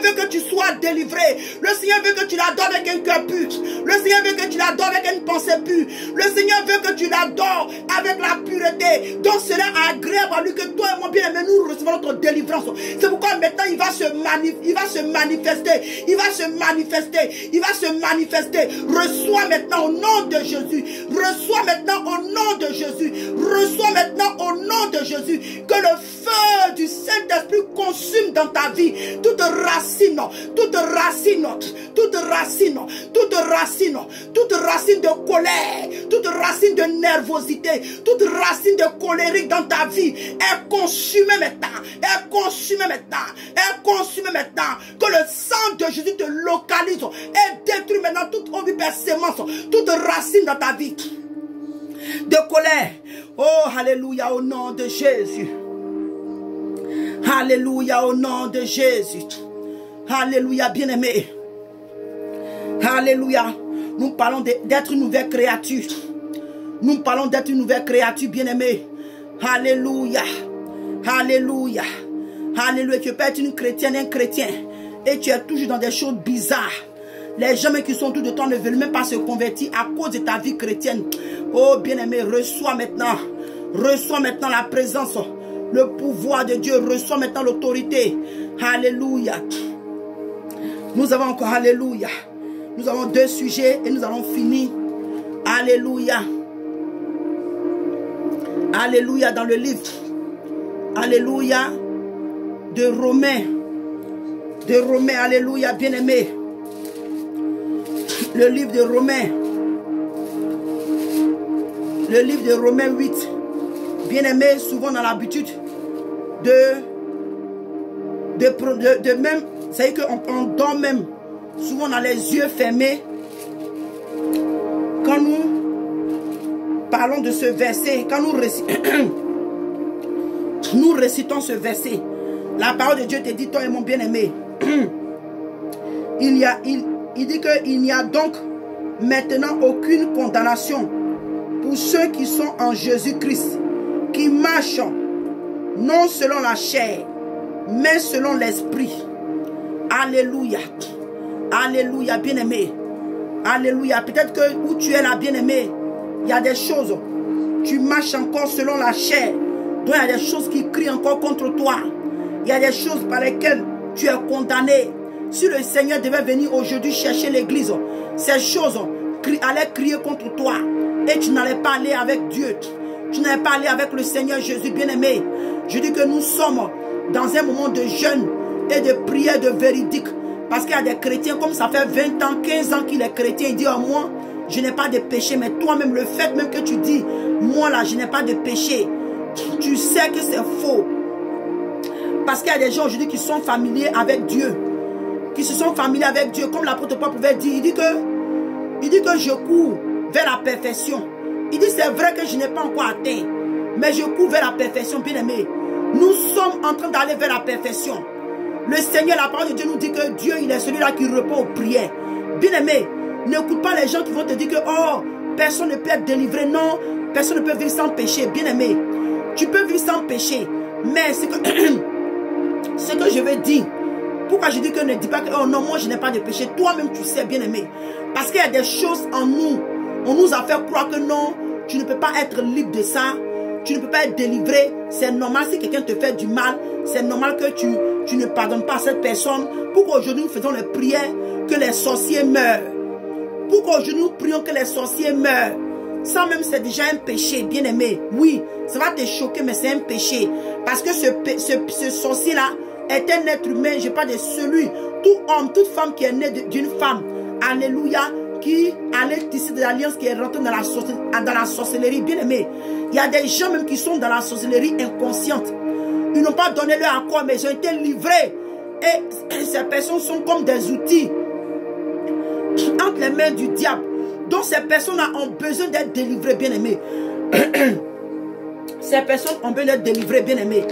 veut que tu sois délivré. Le Seigneur veut que tu l'adores avec un cœur pur. Le Seigneur veut que tu l'adores avec une pensée pure. Le Seigneur veut que tu l'adores avec la pureté. Donc cela est agréable à lui que toi et moi bien-aimé, nous recevons notre délivrance. C'est pourquoi maintenant il va se manifester. Il va se manifester. Il va se manifester. Reçois maintenant au nom de Jésus. Reçois maintenant au nom de Jésus. Reçois maintenant au nom de Jésus. Que le feu du Saint-Esprit consume dans ta vie toute racine, toute racine, toute racine, toute racine, toute racine de colère, toute racine de nervosité, toute racine de colérique dans ta vie est consumée maintenant, est consumée maintenant, est consumée maintenant. Que le sang de Jésus te localise et détruit maintenant toute sémence, toute racine dans ta vie de colère. Oh, alléluia, au nom de Jésus. Alléluia, au nom de Jésus. Alléluia, bien-aimé. Alléluia. Nous parlons d'être une nouvelle créature. Nous parlons d'être une nouvelle créature, bien-aimé. Alléluia. Alléluia. Alléluia. Tu peux être une chrétienne, un chrétien. Et tu es toujours dans des choses bizarres. Les gens qui sont tout de temps ne veulent même pas se convertir à cause de ta vie chrétienne. Oh, bien-aimé, reçois maintenant. Reçois maintenant la présence, le pouvoir de Dieu. Reçois maintenant l'autorité. Alléluia. Nous avons encore, alléluia. Nous avons 2 sujets et nous allons finir. Alléluia. Alléluia dans le livre. Alléluia. De Romains. De Romains, alléluia, bien-aimé. Le livre de Romains. Le livre de Romains 8. Bien-aimé, souvent on a l'habitude de même, c'est qu'on dort même. Souvent on a les yeux fermés. Quand nous parlons de ce verset, quand nous récitons ce verset, la parole de Dieu te dit, toi et mon bien-aimé, il dit qu'il n'y a donc maintenant aucune condamnation pour ceux qui sont en Jésus-Christ, qui marchent non selon la chair, mais selon l'esprit. Alléluia. Alléluia, bien-aimé. Alléluia. Peut-être que où tu es là, bien-aimé, il y a des choses. Tu marches encore selon la chair. Donc il y a des choses qui crient encore contre toi. Il y a des choses par lesquelles tu es condamné. Si le Seigneur devait venir aujourd'hui chercher l'église, ces choses allaient crier contre toi. Et tu n'allais pas aller avec Dieu. Tu n'allais pas aller avec le Seigneur Jésus, bien-aimé. Je dis que nous sommes dans un moment de jeûne et de prière de véridique. Parce qu'il y a des chrétiens, comme ça fait 20 ans, 15 ans qu'il est chrétien, il dit, oh, moi, je n'ai pas de péché. Mais toi-même, le fait même que tu dis, moi là, je n'ai pas de péché, tu sais que c'est faux. Parce qu'il y a des gens aujourd'hui qui sont familiers avec Dieu. Qui se sont familiers avec Dieu. Comme l'apôtre Paul pouvait dire, il dit que je cours vers la perfection. Il dit, c'est vrai que je n'ai pas encore atteint. Mais je cours vers la perfection, bien-aimé. Nous sommes en train d'aller vers la perfection. Le Seigneur, la parole de Dieu nous dit que Dieu, il est celui-là qui répond aux prières. Bien-aimé, n'écoute pas les gens qui vont te dire que, oh, personne ne peut être délivré. Non, personne ne peut vivre sans péché. Bien-aimé, tu peux vivre sans péché. Mais ce que je veux dire, pourquoi je dis que ne dis pas que, oh non, moi je n'ai pas de péché. Toi-même, tu sais, bien-aimé. Parce qu'il y a des choses en nous. On nous a fait croire que non, tu ne peux pas être libre de ça. Tu ne peux pas être délivré. C'est normal si quelqu'un te fait du mal. C'est normal que tu ne pardonnes pas à cette personne. Pourquoi aujourd'hui nous faisons les prières que les sorciers meurent? Pourquoi aujourd'hui nous prions que les sorciers meurent? Ça même c'est déjà un péché, bien-aimé. Oui, ça va te choquer, mais c'est un péché. Parce que ce sorcier-là est un être humain. Je parle de celui, tout homme, toute femme qui est née d'une femme. Alléluia. Qui allait tisser de l'alliance, qui est rentré dans la sorcellerie, bien aimé. Il y a des gens même qui sont dans la sorcellerie inconsciente. Ils n'ont pas donné leur accord, mais ils ont été livrés. Et ces personnes sont comme des outils entre les mains du diable. Donc ces personnes-là ont besoin d'être délivrées, bien aimé. Ces personnes ont besoin d'être délivrées, bien aimé.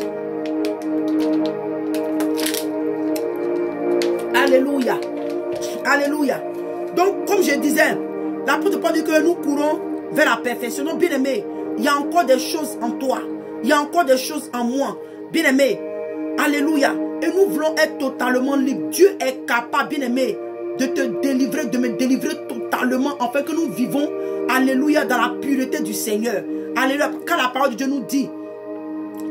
Alléluia. Alléluia. Donc, comme je disais, l'apôtre Paul dit que nous courons vers la perfection. Donc, bien aimé, il y a encore des choses en toi. Il y a encore des choses en moi. Bien aimé, alléluia. Et nous voulons être totalement libres. Dieu est capable, bien-aimé, de te délivrer, de me délivrer totalement, afin que nous vivons, alléluia, dans la pureté du Seigneur. Alléluia. Quand la parole de Dieu nous dit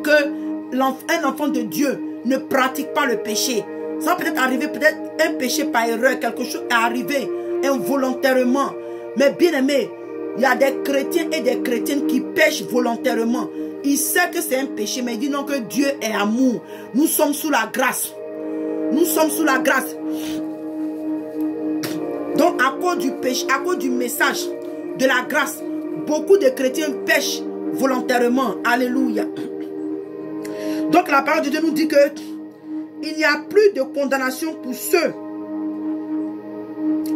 que un enfant de Dieu ne pratique pas le péché, ça peut être arrivé, peut-être un péché par erreur, quelque chose est arrivé involontairement. Mais bien aimé, il y a des chrétiens et des chrétiennes qui pêchent volontairement. Ils savent que c'est un péché, mais ils disent non, que Dieu est amour. Nous sommes sous la grâce. Nous sommes sous la grâce. Donc à cause du péché, à cause du message de la grâce, beaucoup de chrétiens pêchent volontairement. Alléluia. Donc la parole de Dieu nous dit que il n'y a plus de condamnation pour ceux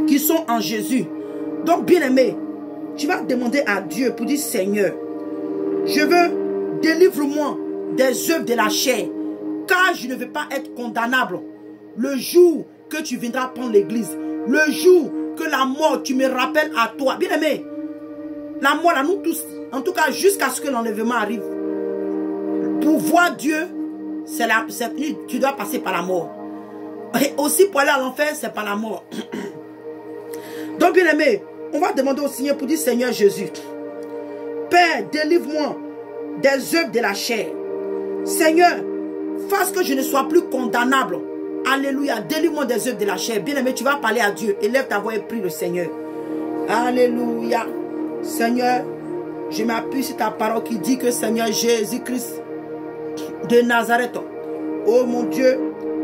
qui sont en Jésus. Donc bien aimé, tu vas demander à Dieu pour dire Seigneur, je veux, délivre-moi des œuvres de la chair, car je ne veux pas être condamnable. Le jour que tu viendras prendre l'église, le jour que la mort, tu me rappelles à toi. Bien aimé, la mort à nous tous, en tout cas jusqu'à ce que l'enlèvement arrive. Pour voir Dieu, tu dois passer par la mort. Et aussi pour aller à l'enfer, c'est par la mort. Donc bien aimé, on va demander au Seigneur pour dire Seigneur Jésus, Père, délivre-moi des œuvres de la chair. Seigneur, fasse que je ne sois plus condamnable. Alléluia, délivre-moi des œuvres de la chair. Bien aimé, tu vas parler à Dieu. Élève ta voix et prie le Seigneur. Alléluia. Seigneur, je m'appuie sur ta parole qui dit que Seigneur Jésus-Christ de Nazareth, oh mon Dieu,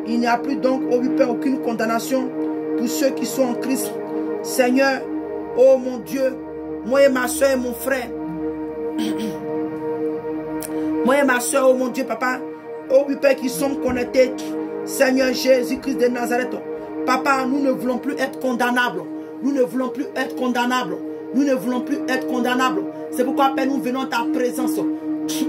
il n'y a plus donc, oh Père, aucune condamnation pour ceux qui sont en Christ. Seigneur, oh mon Dieu, moi et ma soeur et mon frère, moi et ma soeur, oh mon Dieu, papa, oh Père, qui sommes connectés, Seigneur Jésus-Christ de Nazareth, papa, nous ne voulons plus être condamnables, nous ne voulons plus être condamnables, nous ne voulons plus être condamnables. C'est pourquoi, Père, nous venons à ta présence,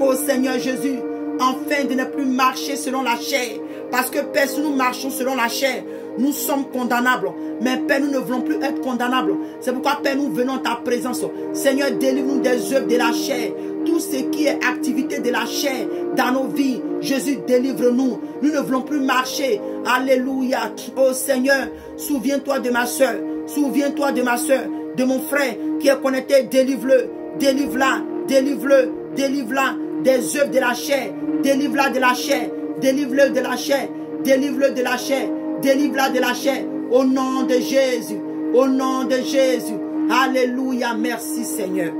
oh Seigneur Jésus, afin de ne plus marcher selon la chair. Parce que Père, si nous marchons selon la chair, nous sommes condamnables. Mais Père, nous ne voulons plus être condamnables. C'est pourquoi Père, nous venons à ta présence. Seigneur, délivre-nous des œuvres de la chair. Tout ce qui est activité de la chair dans nos vies. Jésus, délivre-nous. Nous ne voulons plus marcher. Alléluia. Oh Seigneur, souviens-toi de ma soeur. Souviens-toi de ma soeur, de mon frère qui est connecté. Délivre-le. Délivre-la. Délivre-le. Délivre-la des œuvres de la chair. Délivre-la de la chair. Délivre-le de la chair. Délivre-le de la chair. Délivre-la de la chair. Au nom de Jésus. Au nom de Jésus. Alléluia. Merci Seigneur.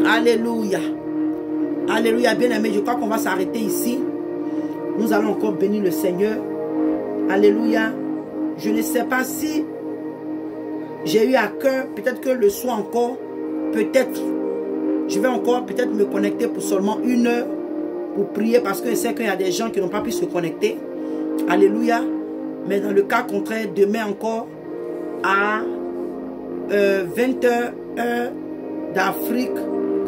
Alléluia. Alléluia. Bien-aimé, je crois qu'on va s'arrêter ici. Nous allons encore bénir le Seigneur. Alléluia. Je ne sais pas si j'ai eu à cœur, peut-être que le soir encore, peut-être, je vais encore peut-être me connecter pour seulement 1 heure pour prier parce que je sais qu'il y a des gens qui n'ont pas pu se connecter. Alléluia. Mais dans le cas contraire, demain encore à 20h heure d'Afrique,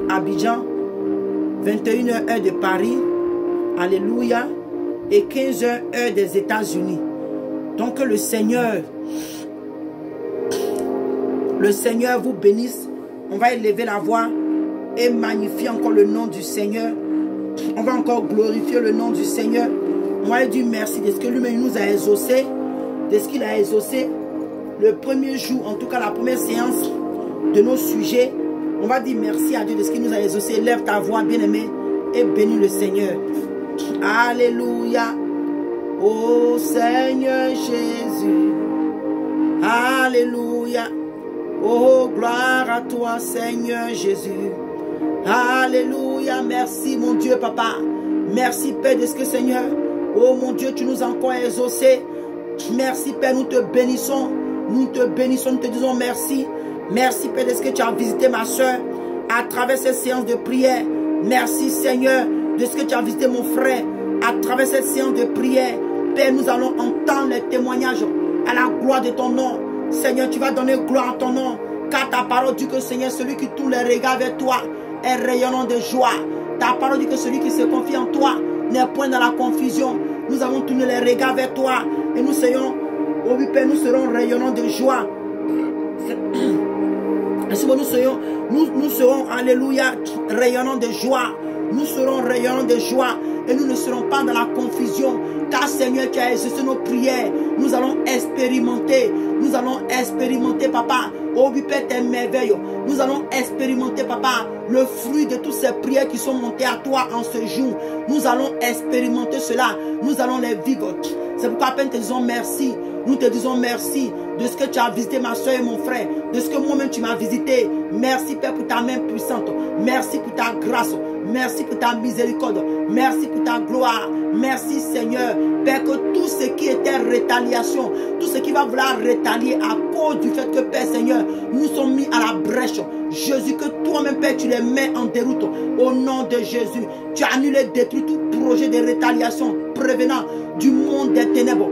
Abidjan, 21h heure de Paris. Alléluia. Et 15h heure des États-Unis. Donc que le Seigneur vous bénisse. On va élever la voix et magnifier encore le nom du Seigneur. On va encore glorifier le nom du Seigneur. On va lui dire merci de ce que lui-même nous a exaucé, de ce qu'il a exaucé le premier jour, en tout cas la première séance de nos sujets. On va dire merci à Dieu de ce qu'il nous a exaucé. Lève ta voix, bien-aimé, et bénis le Seigneur. Alléluia. Ô Seigneur Jésus. Alléluia. Oh, gloire à toi, Seigneur Jésus. Alléluia. Merci, mon Dieu, Papa. Merci, Père, de ce que, Seigneur, oh, mon Dieu, tu nous as encore exaucés. Merci, Père, nous te bénissons. Nous te bénissons, nous te disons merci. Merci, Père, de ce que tu as visité ma soeur à travers cette séance de prière. Merci, Seigneur, de ce que tu as visité mon frère à travers cette séance de prière. Père, nous allons entendre les témoignages à la gloire de ton nom. Seigneur, tu vas donner gloire à ton nom. Car ta parole dit que, Seigneur, celui qui tourne les regards vers toi est rayonnant de joie. Ta parole dit que celui qui se confie en toi n'est point dans la confusion. Nous avons tourné les regards vers toi et nous serons, oh oui, Père, nous serons rayonnants de joie. Nous serons, alléluia, rayonnants de joie. Nous serons rayonnants de joie et nous ne serons pas dans la confusion. Car Seigneur, tu as exaucé nos prières. Nous allons expérimenter. Nous allons expérimenter, papa. Oh oui, Père, tes merveilles. Nous allons expérimenter, papa, le fruit de toutes ces prières qui sont montées à toi en ce jour. Nous allons expérimenter cela. Nous allons les vivre. C'est pourquoi à peine te disons merci. Nous te disons merci de ce que tu as visité ma soeur et mon frère. De ce que moi-même tu m'as visité. Merci, Père, pour ta main puissante. Merci pour ta grâce. Merci pour ta miséricorde. Merci pour ta gloire. Merci, Seigneur. Père, que tout ce qui était rétaliation, tout ce qui va vouloir rétalier à cause du fait que, Père Seigneur, nous sommes mis à la brèche. Jésus, que toi-même, Père, tu les mets en déroute. Au nom de Jésus, tu annules et détruis tout projet de rétaliation prévenant du monde des ténèbres.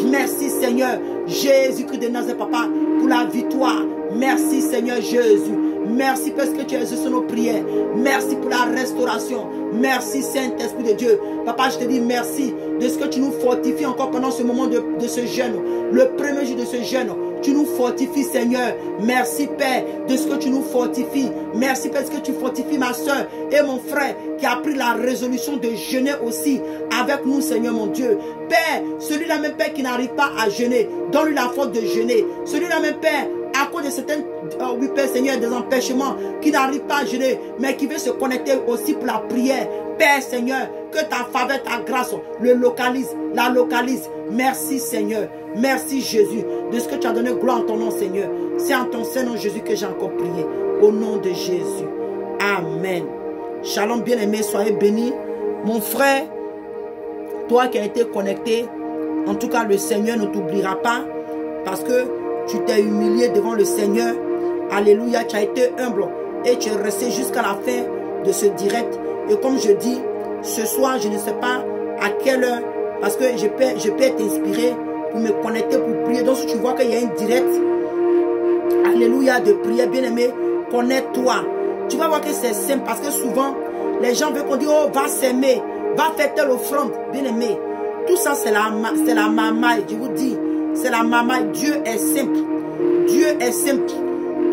Merci, Seigneur. Jésus-Christ de Nazareth, papa, pour la victoire. Merci, Seigneur Jésus. Merci parce que tu as exaucé nos prières. Merci pour la restauration. Merci, Saint-Esprit de Dieu. Papa, je te dis merci de ce que tu nous fortifies encore pendant ce moment de ce jeûne. Le premier jour de ce jeûne. Tu nous fortifies, Seigneur. Merci, Père, de ce que tu nous fortifies. Merci parce que tu fortifies ma soeur et mon frère qui a pris la résolution de jeûner aussi avec nous, Seigneur mon Dieu. Père, celui-là même, Père, qui n'arrive pas à jeûner, donne-lui la force de jeûner. Celui-là même, Père, à cause de certaines, oui, Père Seigneur, des empêchements, qui n'arrive pas à jeûner, mais qui veut se connecter aussi pour la prière. Père Seigneur, que ta faveur, ta grâce le localise, la localise. Merci Seigneur, merci Jésus, de ce que tu as donné gloire en ton nom Seigneur. C'est en ton Saint-Nom Jésus que j'ai encore prié. Au nom de Jésus. Amen. Shalom bien-aimé, soyez bénis. Mon frère, toi qui as été connecté, en tout cas le Seigneur ne t'oubliera pas parce que tu t'es humilié devant le Seigneur. Alléluia, tu as été humble et tu es resté jusqu'à la fin de ce direct. Et comme je dis, ce soir, je ne sais pas à quelle heure, parce que je peux être inspiré pour me connecter, pour prier. Donc si tu vois qu'il y a une direct, alléluia, de prière, bien-aimé, connecte-toi. Tu vas voir que c'est simple, parce que souvent, les gens veulent qu'on dise, oh, va s'aimer, va faire telle offrande, bien-aimé. Tout ça, c'est la mamaille, je vous dis. C'est la mamaille. Dieu est simple. Dieu est simple.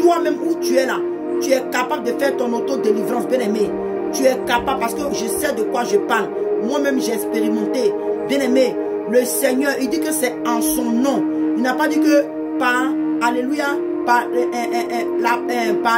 Toi-même où tu es là, tu es capable de faire ton auto-délivrance, bien-aimé. Tu es capable parce que je sais de quoi je parle. Moi-même, j'ai expérimenté. Bien-aimé, le Seigneur, il dit que c'est en son nom. Il n'a pas dit que par, alléluia, par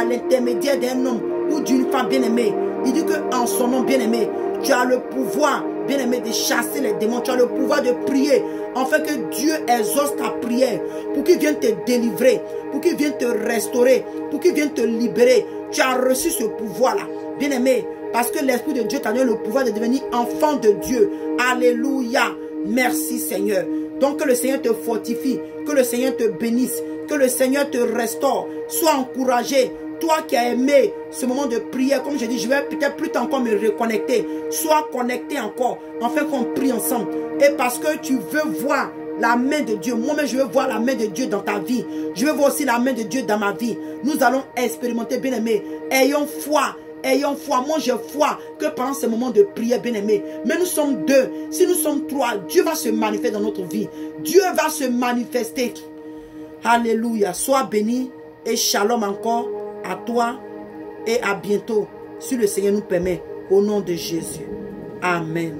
l'intermédiaire d'un homme ou d'une femme, bien-aimé. Il dit que en son nom, bien-aimé, tu as le pouvoir, bien-aimé, de chasser les démons. Tu as le pouvoir de prier, afin que Dieu exauce ta prière, pour qu'il vienne te délivrer, pour qu'il vienne te restaurer, pour qu'il vienne te libérer. Tu as reçu ce pouvoir-là, bien-aimé, parce que l'Esprit de Dieu t'a donné le pouvoir de devenir enfant de Dieu. Alléluia. Merci Seigneur. Donc que le Seigneur te fortifie, que le Seigneur te bénisse, que le Seigneur te restaure. Sois encouragé. Toi qui as aimé ce moment de prière, comme je dis, je vais peut-être plus encore me reconnecter. Sois connecté encore, afin qu'on prie ensemble. Et parce que tu veux voir la main de Dieu. Moi-même, je veux voir la main de Dieu dans ta vie. Je veux voir aussi la main de Dieu dans ma vie. Nous allons expérimenter, bien-aimés. Ayons foi. Ayons foi. Moi, j'ai foi que pendant ce moment de prière, bien-aimé. Mais nous sommes deux. Si nous sommes trois, Dieu va se manifester dans notre vie. Dieu va se manifester. Alléluia. Sois béni et shalom encore à toi et à bientôt. Si le Seigneur nous permet. Au nom de Jésus. Amen.